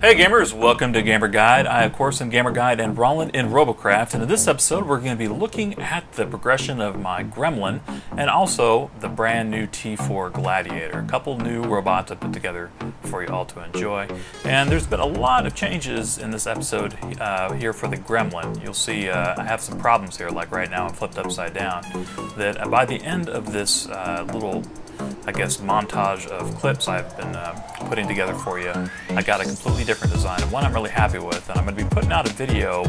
Hey gamers, welcome to Gamer Guide. I of course am Gamer Guide and Roland in Robocraft, and in this episode we're going to be looking at the progression of my Gremlin and also the brand new T4 Gladiator. A couple new robots I put together for you all to enjoy. And there's been a lot of changes in this episode here for the Gremlin. You'll see I have some problems here, like right now I'm flipped upside down, that by the end of this little montage of clips I've been putting together for you, I got a completely different design, and one I'm really happy with, and I'm going to be putting out a video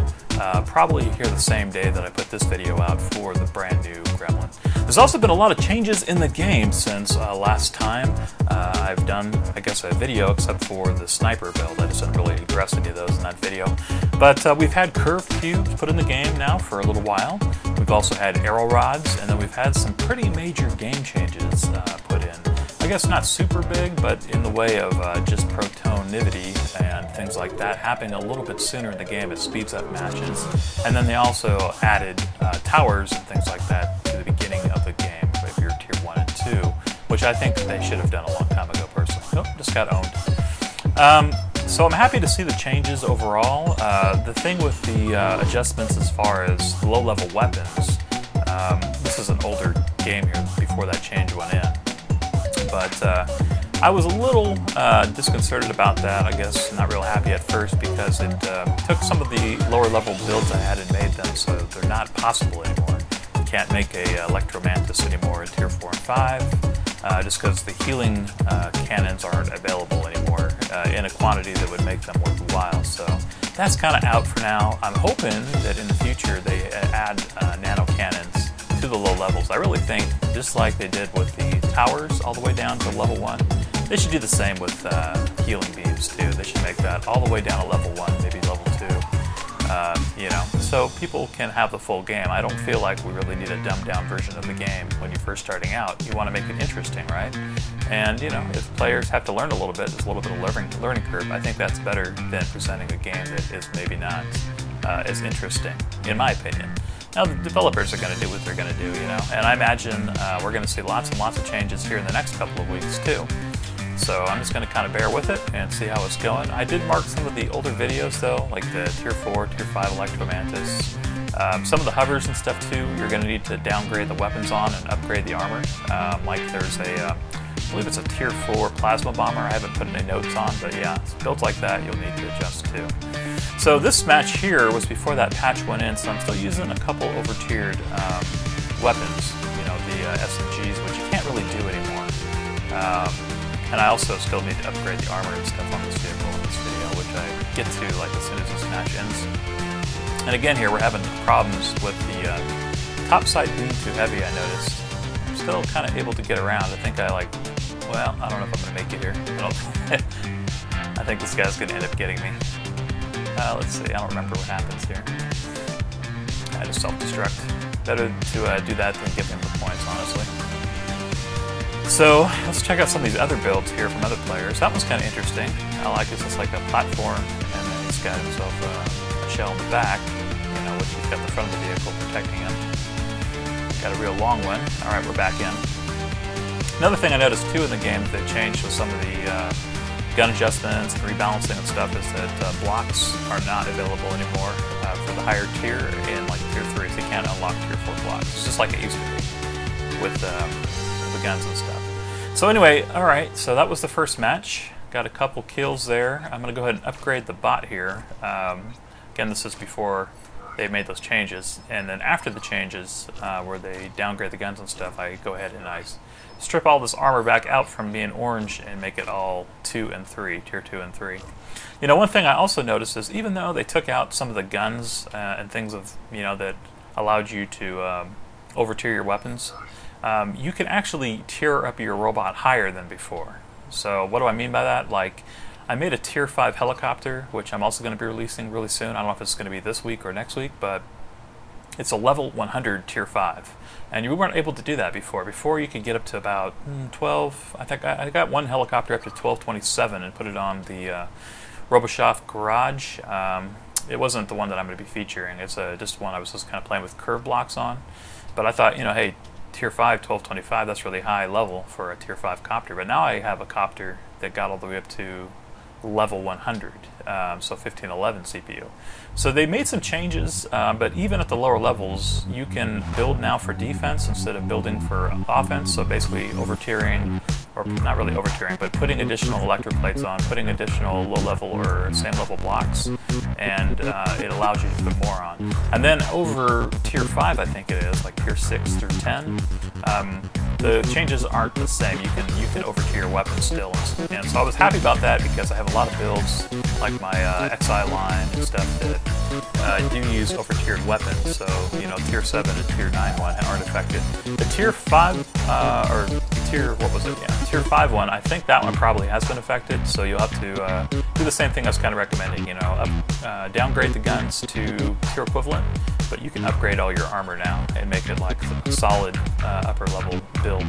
probably here the same day that I put this video out for the brand new Gremlin. There's also been a lot of changes in the game since last time I've done, a video, except for the sniper build. I just didn't really address any of those in that video. But we've had curved cubes put in the game now for a little while. We've also had arrow rods, and then we've had some pretty major game changes put in. I guess not super big, but in the way of just protonivity and things like that happening a little bit sooner in the game. It speeds up matches. And then they also added towers and things like that to the beginning of the game if you're tier 1 and 2, which I think they should have done a long time ago personally. Oh, just got owned. So I'm happy to see the changes overall. The thing with the adjustments as far as low-level weapons, this is an older game here before that change went in. But I was a little disconcerted about that, I guess, not real happy at first, because it took some of the lower level builds I had and made them so they're not possible anymore. You can't make a Electromantis anymore in tier 4 and 5, just because the healing cannons aren't available anymore in a quantity that would make them worthwhile. So that's kind of out for now. I'm hoping that in the future they add nano cannons to the low levels. I really think, just like they did with the towers all the way down to level 1, they should do the same with healing beams too. They should make that all the way down to level 1, maybe level 2, so people can have the full game. I don't feel like we really need a dumbed down version of the game when you're first starting out. You want to make it interesting, right? And if players have to learn a little bit, there's a little bit of learning curve. I think that's better than presenting a game that is maybe not as interesting, in my opinion. Now, the developers are going to do what they're going to do, and I imagine we're going to see lots and lots of changes here in the next couple of weeks, too. So I'm just going to kind of bear with it and see how it's going. I did mark some of the older videos, though, like the Tier 4, Tier 5 Electromantis. Some of the hovers and stuff, too, you're going to need to downgrade the weapons on and upgrade the armor. Like there's I believe it's a Tier 4 Plasma Bomber. I haven't put any notes on, but yeah, builds like that you'll need to adjust, too. So this match here was before that patch went in, so I'm still using a couple over-tiered weapons, the SMGs, which you can't really do anymore. And I also still need to upgrade the armor and stuff on this vehicle in this video, which I get to as soon as this match ends. And again here, we're having problems with the top side being too heavy, I noticed. I'm still kind of able to get around. I think I don't know if I'm going to make it here. I think this guy's going to end up getting me. Let's see, I don't remember what happens here. I just self-destruct. Better to do that than give him the points, honestly. So let's check out some of these other builds here from other players. That one's kind of interesting. I like this. It's like a platform, and then he's got himself a shell in the back, which he's got the front of the vehicle protecting him. Got a real long one. All right, we're back in. Another thing I noticed too in the game that they changed with some of the gun adjustments and rebalancing and stuff is that blocks are not available anymore for the higher tier in tier 3s. You can't unlock tier 4 blocks. It's just like it used to be with the guns and stuff. So anyway, alright, so that was the first match. Got a couple kills there. I'm going to go ahead and upgrade the bot here. Again, this is before they made those changes. And then after the changes, where they downgrade the guns and stuff, I go ahead and I strip all this armor back out from being orange and make it all 2 and 3, tier 2 and 3. One thing I also noticed is even though they took out some of the guns and things that allowed you to over-tier your weapons, you can actually tier up your robot higher than before. So what do I mean by that? I made a tier 5 helicopter, which I'm also going to be releasing really soon. I don't know if it's going to be this week or next week, but it's a level 100 tier 5. And you weren't able to do that before. Before you could get up to about 12, I think I got one helicopter up to 1227 and put it on the Robocraft garage. It wasn't the one that I'm going to be featuring. It's just one I was just kind of playing with curve blocks on. But I thought, hey, tier 5, 1225, that's really high level for a tier 5 copter. But now I have a copter that got all the way up to level 100 so 1511 CPU. So they made some changes, but even at the lower levels, you can build now for defense instead of building for offense. So basically over-tiering, or not really over-tiering, but putting additional electric plates on, putting additional low-level or same-level blocks, and it allows you to put more on. And then over tier 5, I think it is, like tier 6 through 10, the changes aren't the same. You can over-tier your weapons still, and so I was happy about that because I have a lot of builds, like my XI line and stuff, that do use over-tiered weapons. So, you know, tier 7 and tier 9 one aren't affected. The tier 5, or tier, what was it? Yeah, tier 5 one, I think that one probably has been affected, so you'll have to do the same thing I was kind of recommending, you know, downgrade the guns to tier equivalent, but you can upgrade all your armor now and make it like a solid upper level build.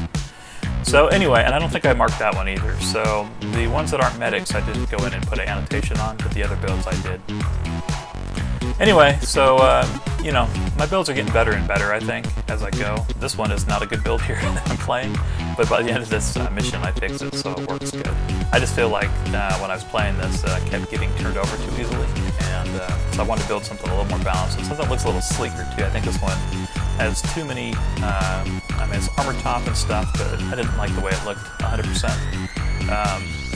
So anyway, and I don't think I marked that one either, so the ones that aren't medics I didn't go in and put an annotation on, but the other builds I did. Anyway, so, you know, my builds are getting better and better, I think, as I go. This one is not a good build here that I'm playing, but by the end of this mission I fixed it, so it works good. I just feel like when I was playing this, I kept getting turned over too easily, and so I wanted to build something a little more balanced, and something that looks a little sleeker too. I think this one has too many, I mean, it's armor top and stuff, but I didn't like the way it looked 100%.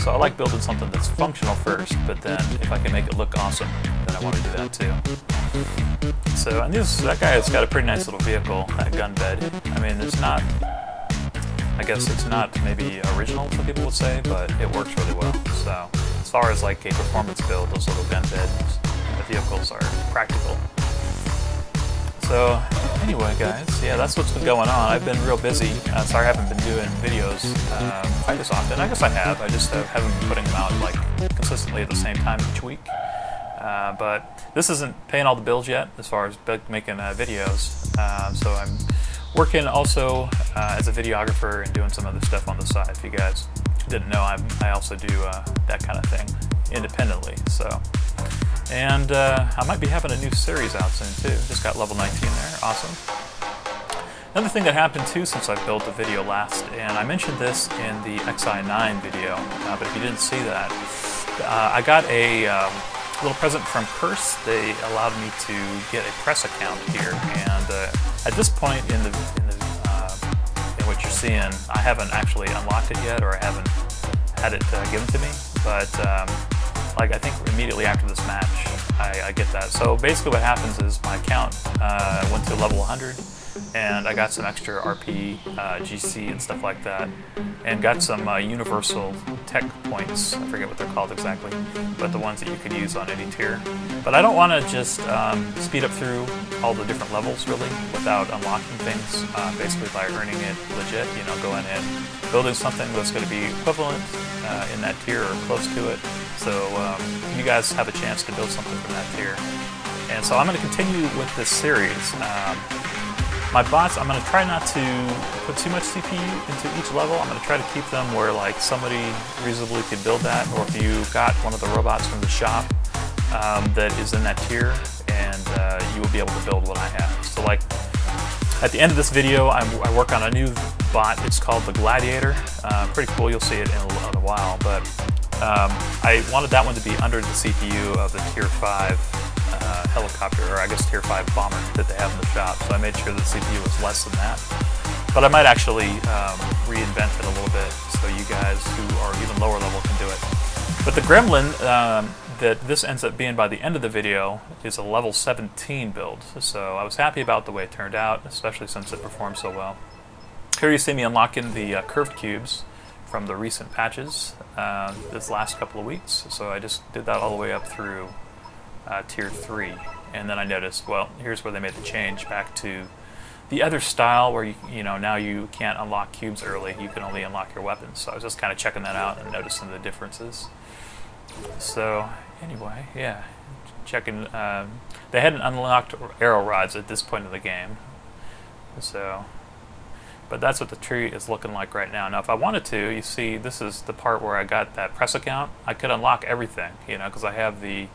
So I like building something that's functional first, but then if I can make it look awesome, then I want to do that too. So, and that guy has got a pretty nice little vehicle, that gun bed. I mean, it's not, I guess it's not maybe original, some people would say, but it works really well. So, as far as like a performance build, those little gun beds, the vehicles are practical. So, anyway guys, yeah, that's what's been going on. I've been real busy. Sorry I haven't been doing videos quite as often. I guess I have. I just haven't been putting them out like consistently at the same time each week. But this isn't paying all the bills yet as far as making videos. So I'm working also as a videographer and doing some other stuff on the side. If you guys didn't know, I also do that kind of thing independently. So. And I might be having a new series out soon too. Just got level 19 there, awesome. Another thing that happened too since I built the video last, and I mentioned this in the XI9 video, but if you didn't see that, I got a little present from Curse. They allowed me to get a press account here, and at this point in what you're seeing, I haven't actually unlocked it yet, or I haven't had it given to me, but like I think immediately after this match, I get that. So basically what happens is my account went to level 100, and I got some extra RP, GC and stuff like that, and got some universal tech points. I forget what they're called exactly, but the ones that you could use on any tier. But I don't want to just speed up through all the different levels really without unlocking things, basically by earning it legit, you know, going in, building something that's going to be equivalent in that tier or close to it. So you guys have a chance to build something from that tier. And so I'm going to continue with this series. My bots, I'm going to try not to put too much CPU into each level. I'm going to try to keep them where like somebody reasonably could build that, or if you got one of the robots from the shop that is in that tier, and you will be able to build what I have. So like at the end of this video, I work on a new bot. It's called the Gladiator. Pretty cool. You'll see it in a while, but I wanted that one to be under the CPU of the tier 5 helicopter, or I guess tier 5 bomber that they have in the shop. So I made sure the CPU was less than that. But I might actually reinvent it a little bit so you guys who are even lower level can do it. But the Gremlin that this ends up being by the end of the video is a level 17 build. So I was happy about the way it turned out, especially since it performed so well. Here you see me unlocking the curved cubes from the recent patches this last couple of weeks. So I just did that all the way up through tier 3, and then I noticed, well, here's where they made the change back to the other style where you know, now you can't unlock cubes early, you can only unlock your weapons. So I was just kind of checking that out and noticing the differences. So anyway, yeah, checking, they hadn't unlocked arrow rods at this point of the game, so but that's what the tree is looking like right now. Now if I wanted to, you see this is the part where I got that press account. I could unlock everything, you know, because I have the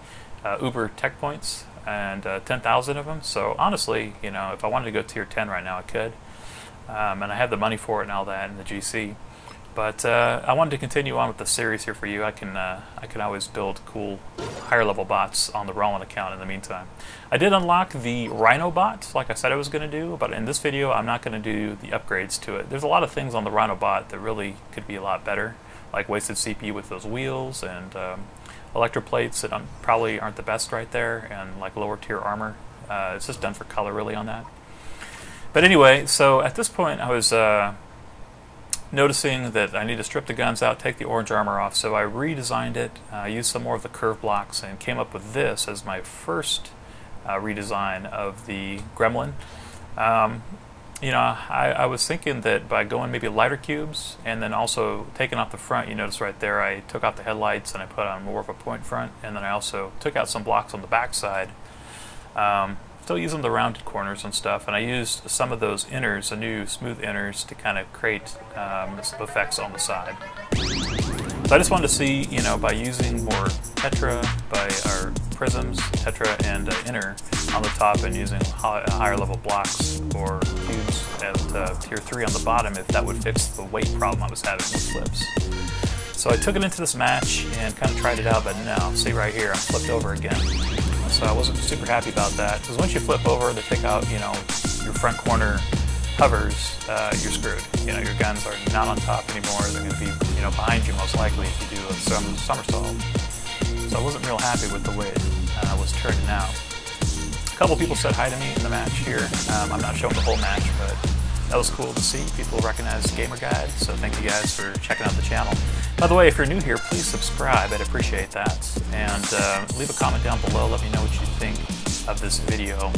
Uber tech points and 10,000 of them. So honestly, you know, if I wanted to go tier 10 right now, I could, and I have the money for it and all that and the GC. But I wanted to continue on with the series here for you. I can always build cool higher level bots on the Rollin account in the meantime. I did unlock the Rhino bot, like I said I was going to do, but in this video I'm not going to do the upgrades to it. There's a lot of things on the Rhino bot that really could be a lot better, like wasted CPU with those wheels and electroplates that probably aren't the best right there, and like lower tier armor. It's just done for color really on that. But anyway, so at this point I was noticing that I need to strip the guns out, take the orange armor off, so I redesigned it, used some more of the curve blocks, and came up with this as my first redesign of the Gremlin. You know, I was thinking that by going maybe lighter cubes and then also taking off the front, you notice right there I took out the headlights and I put on more of a point front, and then I also took out some blocks on the back side. Still using the rounded corners and stuff, and I used some of those inners, the new smooth inners, to kind of create some effects on the side. So I just wanted to see, you know, by using more tetra, or prisms, tetra, and inner on the top, and using higher level blocks or cubes at tier 3 on the bottom, if that would fix the weight problem I was having with flips. So I took it into this match and kind of tried it out, but no, see right here, I flipped over again. So I wasn't super happy about that, because once you flip over, they take out, you know, your front corner hovers, you're screwed. You know, your guns are not on top anymore. They're going to be, you know, behind you most likely if you do a somersault. So I wasn't real happy with the way it was turning out. A couple people said hi to me in the match here. I'm not showing the whole match, but that was cool to see. People recognize Gamer Guide, so thank you guys for checking out the channel. By the way, if you're new here, please subscribe. I'd appreciate that. And leave a comment down below. Let me know what you think of this video.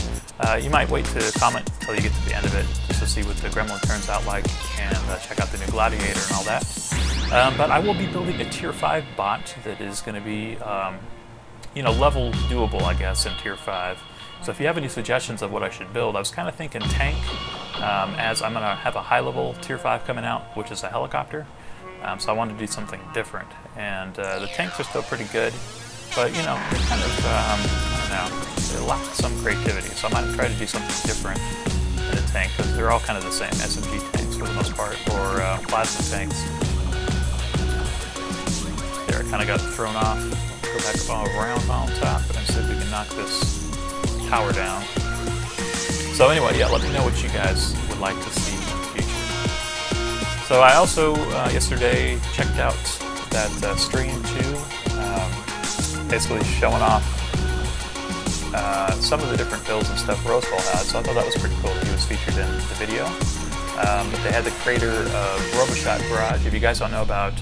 You might wait to comment until you get to the end of it, just to see what the Gremlin turns out like, and check out the new Gladiator and all that. But I will be building a tier 5 bot that is going to be, you know, level doable, I guess, in tier 5. So if you have any suggestions of what I should build, I was kind of thinking tank, as I'm going to have a high level tier 5 coming out, which is a helicopter. So I wanted to do something different, and the tanks are still pretty good, but you know, they're kind of, I don't know, they lack some creativity, so I might try to do something different in a tank, because they're all kind of the same, SMG tanks for the most part, or plasma tanks. There, I kind of got thrown off. Go back up around on top, and see if we can knock this tower down. So anyway, yeah, let me know what you guys would like to see in the future. So I also, yesterday, checked out that stream too, basically showing off some of the different builds and stuff Roseball had, so I thought that was pretty cool that he was featured in the video. But they had the creator of Robocraft Garage. If you guys don't know about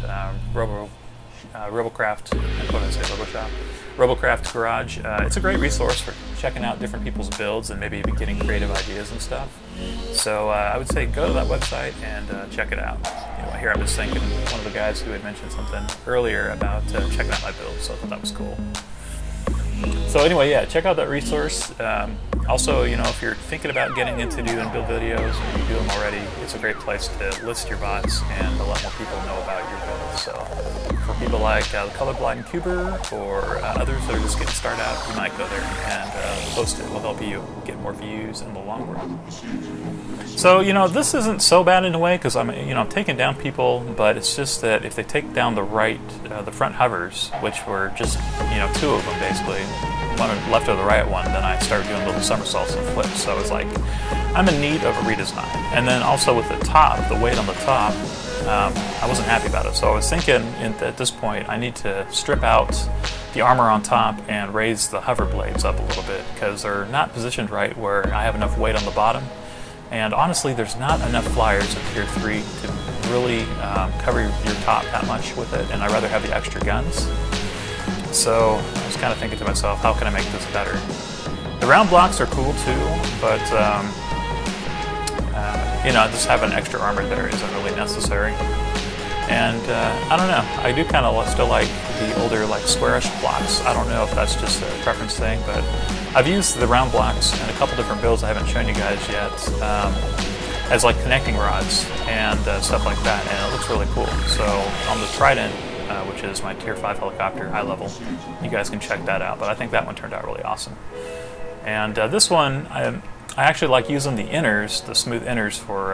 Robocraft, what did I say, Robocraft Garage, it's a great resource for checking out different people's builds and maybe even getting creative ideas and stuff. So I would say go to that website and check it out. You know, here I was thinking one of the guys who had mentioned something earlier about checking out my build, so I thought that was cool. So anyway, yeah, check out that resource. Also, you know, if you're thinking about getting into doing build videos and you do them already, it's a great place to list your bots and to let more people know about your builds. So for people like the Colorblind Cuber or others that are just getting started out, you might go there and post it. It will help you get more views in the long run. So, you know, this isn't so bad in a way, because I'm taking down people, but it's just that if they take down the the front hovers, which were just, you know, 2 of them basically, one left or the right one, then I started doing little somersaults and flips. So I was like, I'm in need of a redesign. And then also with the top, the weight on the top, I wasn't happy about it. So I was thinking at this point, I need to strip out the armor on top and raise the hover blades up a little bit, because they're not positioned right where I have enough weight on the bottom. And honestly, there's not enough flyers in tier 3 to really cover your top that much with it, and I'd rather have the extra guns. So I was kind of thinking to myself, how can I make this better? The round blocks are cool too, but you know, just having extra armor there isn't really necessary. And I don't know, I do kind of still like the older, like squarish blocks. I don't know if that's just a preference thing, but I've used the round blocks in a couple different builds I haven't shown you guys yet, as like connecting rods and stuff like that, and it looks really cool. So on the Trident, which is my tier 5 helicopter, high level, you guys can check that out, but I think that one turned out really awesome. And this one, I actually like using the inners, the smooth inners, for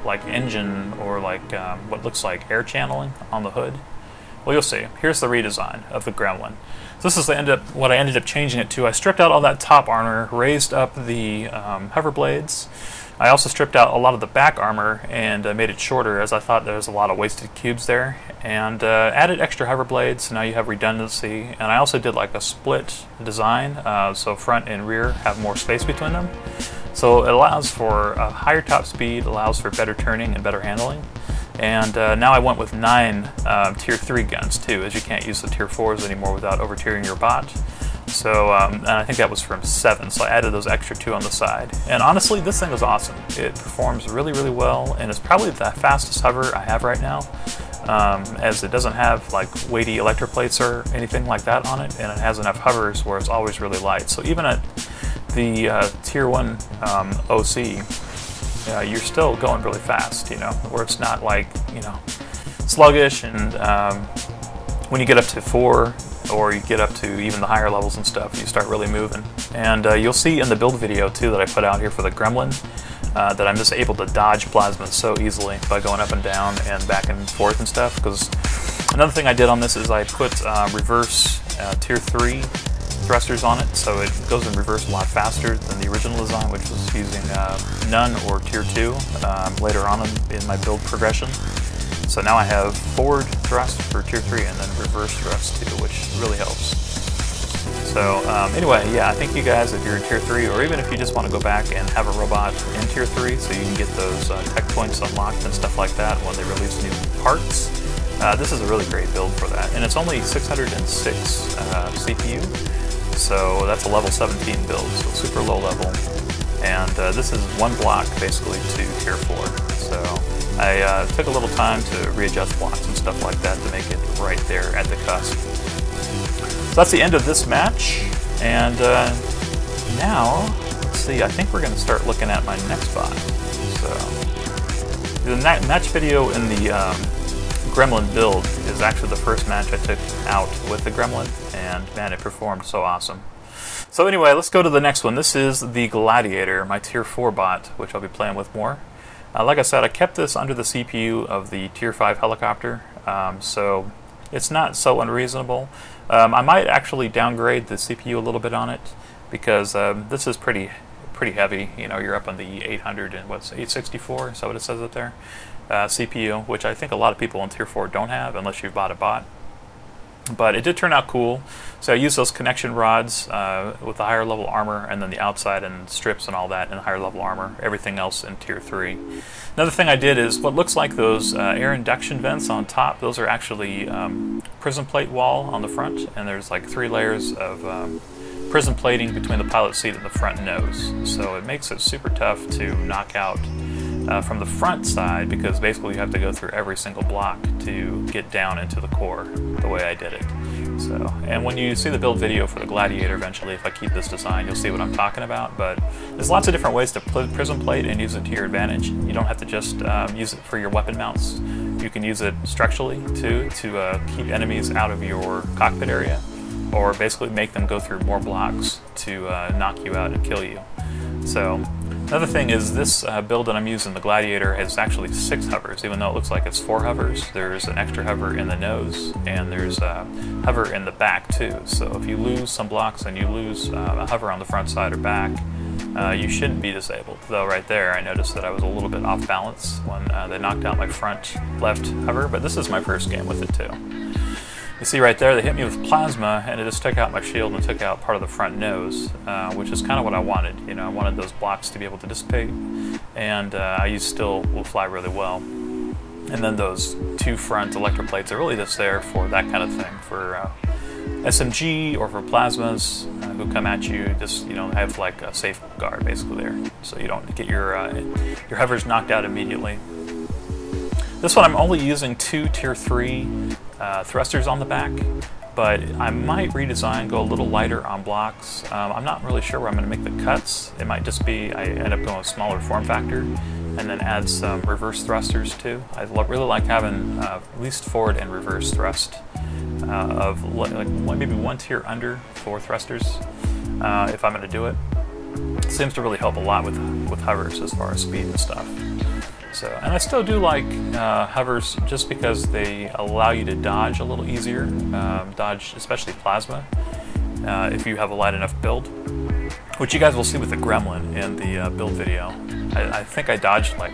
like engine or like what looks like air channeling on the hood. Well, you'll see. Here's the redesign of the Gremlin. So this is what I ended up changing it to. I stripped out all that top armor, raised up the hover blades. I also stripped out a lot of the back armor and made it shorter, as I thought there was a lot of wasted cubes there, and added extra hover blades, so now you have redundancy. And I also did like a split design, so front and rear have more space between them. So it allows for a higher top speed, allows for better turning and better handling. And now I went with 9 Tier 3 guns too, as you can't use the Tier 4s anymore without over-tiering your bot. So, and I think that was from 7, so I added those extra 2 on the side. And honestly, this thing is awesome. It performs really, really well, and it's probably the fastest hover I have right now, as it doesn't have like weighty electroplates or anything like that on it, and it has enough hovers where it's always really light. So even at the Tier 1 OC, you're still going really fast, you know, where it's not like, you know, sluggish. And when you get up to 4, or you get up to even the higher levels and stuff, you start really moving. And you'll see in the build video too that I put out here for the Gremlin that I'm just able to dodge plasmas so easily by going up and down and back and forth and stuff. Because another thing I did on this is I put reverse Tier 3 thrusters on it, so it goes in reverse a lot faster than the original design, which was using none or Tier 2 later on in my build progression. So now I have forward thrust for Tier 3 and then reverse thrust too, which really helps. So anyway, yeah, I think you guys, if you're in Tier 3, or even if you just want to go back and have a robot in Tier 3 so you can get those tech points unlocked and stuff like that when they release new parts, this is a really great build for that. And it's only 606 CPU, so that's a level 17 build, so super low level. And this is 1 block basically to Tier 4. So I took a little time to readjust blocks and stuff like that to make it right there at the cusp. So that's the end of this match, and now, let's see, I think we're going to start looking at my next bot. So the match video in the Gremlin build is actually the first match I took out with the Gremlin, and man, it performed so awesome. So anyway, let's go to the next one. This is the Gladiator, my Tier 4 bot, which I'll be playing with more. Like I said, I kept this under the CPU of the Tier 5 helicopter, so it's not so unreasonable. I might actually downgrade the CPU a little bit on it, because this is pretty heavy. You know, you're up on the 800 and what's 864, is that what it says up there? CPU, which I think a lot of people in Tier 4 don't have unless you've bought a bot. But it did turn out cool. So I used those connection rods with the higher level armor, and then the outside and strips and all that in higher level armor, everything else in Tier 3. Another thing I did is what looks like those air induction vents on top, those are actually prism plate wall on the front, and there's like 3 layers of prism plating between the pilot seat and the front nose. So it makes it super tough to knock out from the front side, because basically you have to go through every single block to get down into the core the way I did it. So, and when you see the build video for the Gladiator eventually, if I keep this design, you'll see what I'm talking about. But there's lots of different ways to prism plate and use it to your advantage. You don't have to just use it for your weapon mounts. You can use it structurally too, to keep enemies out of your cockpit area, or basically make them go through more blocks to knock you out and kill you. So another thing is this build that I'm using, the Gladiator, has actually 6 hovers, even though it looks like it's 4 hovers. There's an extra hover in the nose, and there's a hover in the back too. So if you lose some blocks and you lose a hover on the front side or back, you shouldn't be disabled. Though right there I noticed that I was a little bit off balance when they knocked out my front left hover, but this is my first game with it too. You see right there, they hit me with plasma, and it just took out my shield and took out part of the front nose, which is kind of what I wanted. You know, I wanted those blocks to be able to dissipate, and I use still will fly really well. And then those 2 front electroplates are really just there for that kind of thing, for SMG or for plasmas who come at you. Just, you know, have like a safeguard basically there, so you don't get your hovers knocked out immediately. This one I'm only using 2 Tier 3 thrusters on the back, but I might redesign, go a little lighter on blocks. I'm not really sure where I'm going to make the cuts. It might just be I end up going with smaller form factor, and then add some reverse thrusters too. I really like having at least forward and reverse thrust of like maybe 1 tier under for thrusters if I'm going to do it. seems to really help a lot with hovers as far as speed and stuff. So, and I still do like hovers just because they allow you to dodge a little easier, dodge especially plasma, if you have a light enough build, which you guys will see with the Gremlin in the build video. I think I dodged like,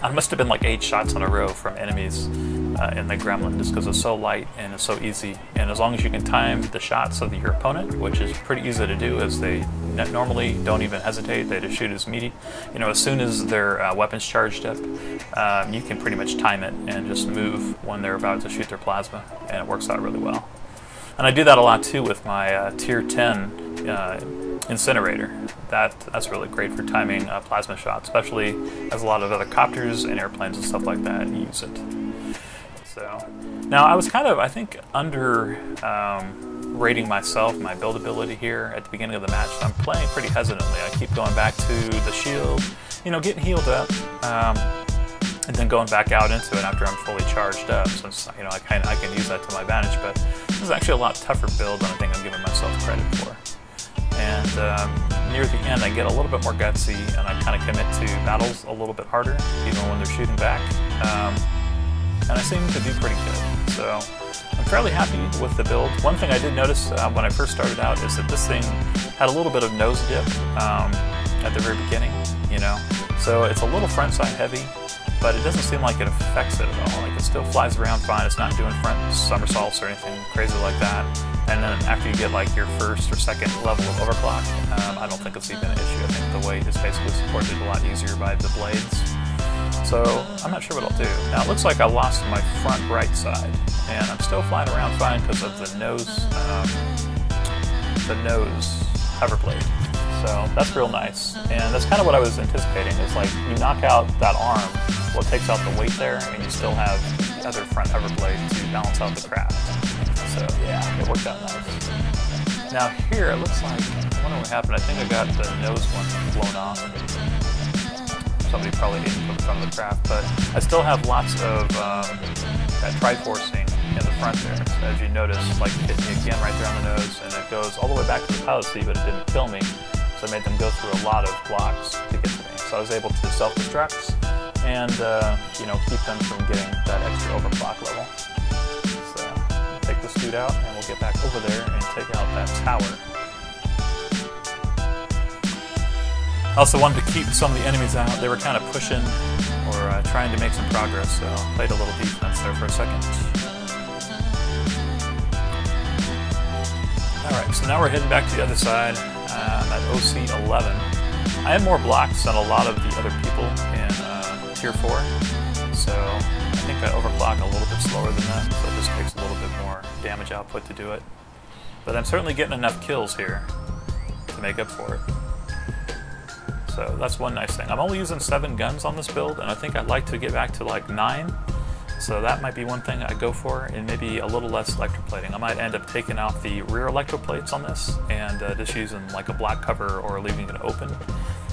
I must have been like 8 shots in a row from enemies in the Gremlin, just because it's so light and it's so easy. And as long as you can time the shots of your opponent, which is pretty easy to do, as they normally don't even hesitate, they just shoot as as soon as their weapon's charged up, you can pretty much time it and just move when they're about to shoot their plasma, and it works out really well. And I do that a lot too with my Tier 10 incinerator. That's really great for timing plasma shots, especially as a lot of other copters and airplanes and stuff like that use it. So now I was kind of, I think, rating myself, my build ability here at the beginning of the match. So I'm playing pretty hesitantly. I keep going back to the shield, getting healed up, and then going back out into it after I'm fully charged up, since I can use that to my advantage. But this is actually a lot tougher build than I think I'm giving myself credit for. And near the end, I get a little bit more gutsy, and I kind of commit to battles a little bit harder, even when they're shooting back. And I seem to do pretty good. So I'm fairly happy with the build. One thing I did notice when I first started out is that this thing had a little bit of nose dip at the very beginning, So it's a little front side heavy, but it doesn't seem like it affects it at all. Like, it still flies around fine. It's not doing front somersaults or anything crazy like that. And then after you get like your first or second level of overclock, I don't think it's even an issue. I think the weight is basically supported a lot easier by the blades. So I'm not sure what I'll do. Now it looks like I lost my front right side, and I'm still flying around fine because of the nose hover blade. So that's real nice, and that's kind of what I was anticipating. Is like you knock out that arm, well, it takes out the weight there, and you still have the other front hover blade to balance out the craft. So yeah, it worked out nice. Now here it looks like, I wonder what happened. I think I got the nose one blown off. Somebody probably didn't put it from the craft, but I still have lots of that triforcing in the front there. So as you notice, like, it hit me again right there on the nose, and it goes all the way back to the pilot seat, but it didn't kill me. So I made them go through a lot of blocks to get to me. So I was able to self-destruct and keep them from getting that extra overclock level. So take this dude out, and we'll get back over there and take out that tower. I also wanted to keep some of the enemies out. They were kind of pushing or trying to make some progress, so I played a little defense there for a second. Alright, so now we're heading back to the other side. I'm at OC 11. I have more blocks than a lot of the other people in Tier 4, so I think I overclock a little bit slower than that, so it just takes a little bit more damage output to do it. But I'm certainly getting enough kills here to make up for it. So that's one nice thing. I'm only using 7 guns on this build, and I think I'd like to get back to like 9. So that might be one thing I go for, and maybe a little less electroplating. I might end up taking out the rear electroplates on this and just using like a black cover or leaving it open,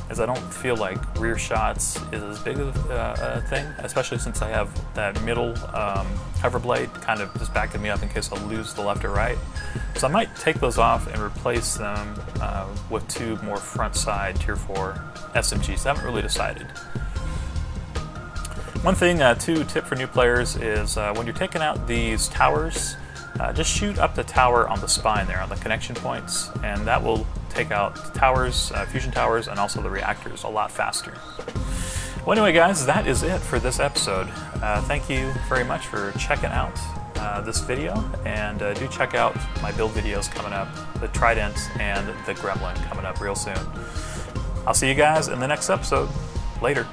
as I don't feel like rear shots is as big of a thing, especially since I have that middle hover blade kind of just backing me up in case I lose the left or right. So I might take those off and replace them with 2 more front side Tier 4 SMGs. I haven't really decided. One thing, tip for new players is when you're taking out these towers, just shoot up the tower on the spine there, on the connection points, and that will take out towers, fusion towers, and also the reactors a lot faster. Well, anyway, guys, that is it for this episode. Thank you very much for checking out this video, and do check out my build videos coming up, the Trident and the Gremlin coming up real soon. I'll see you guys in the next episode. Later.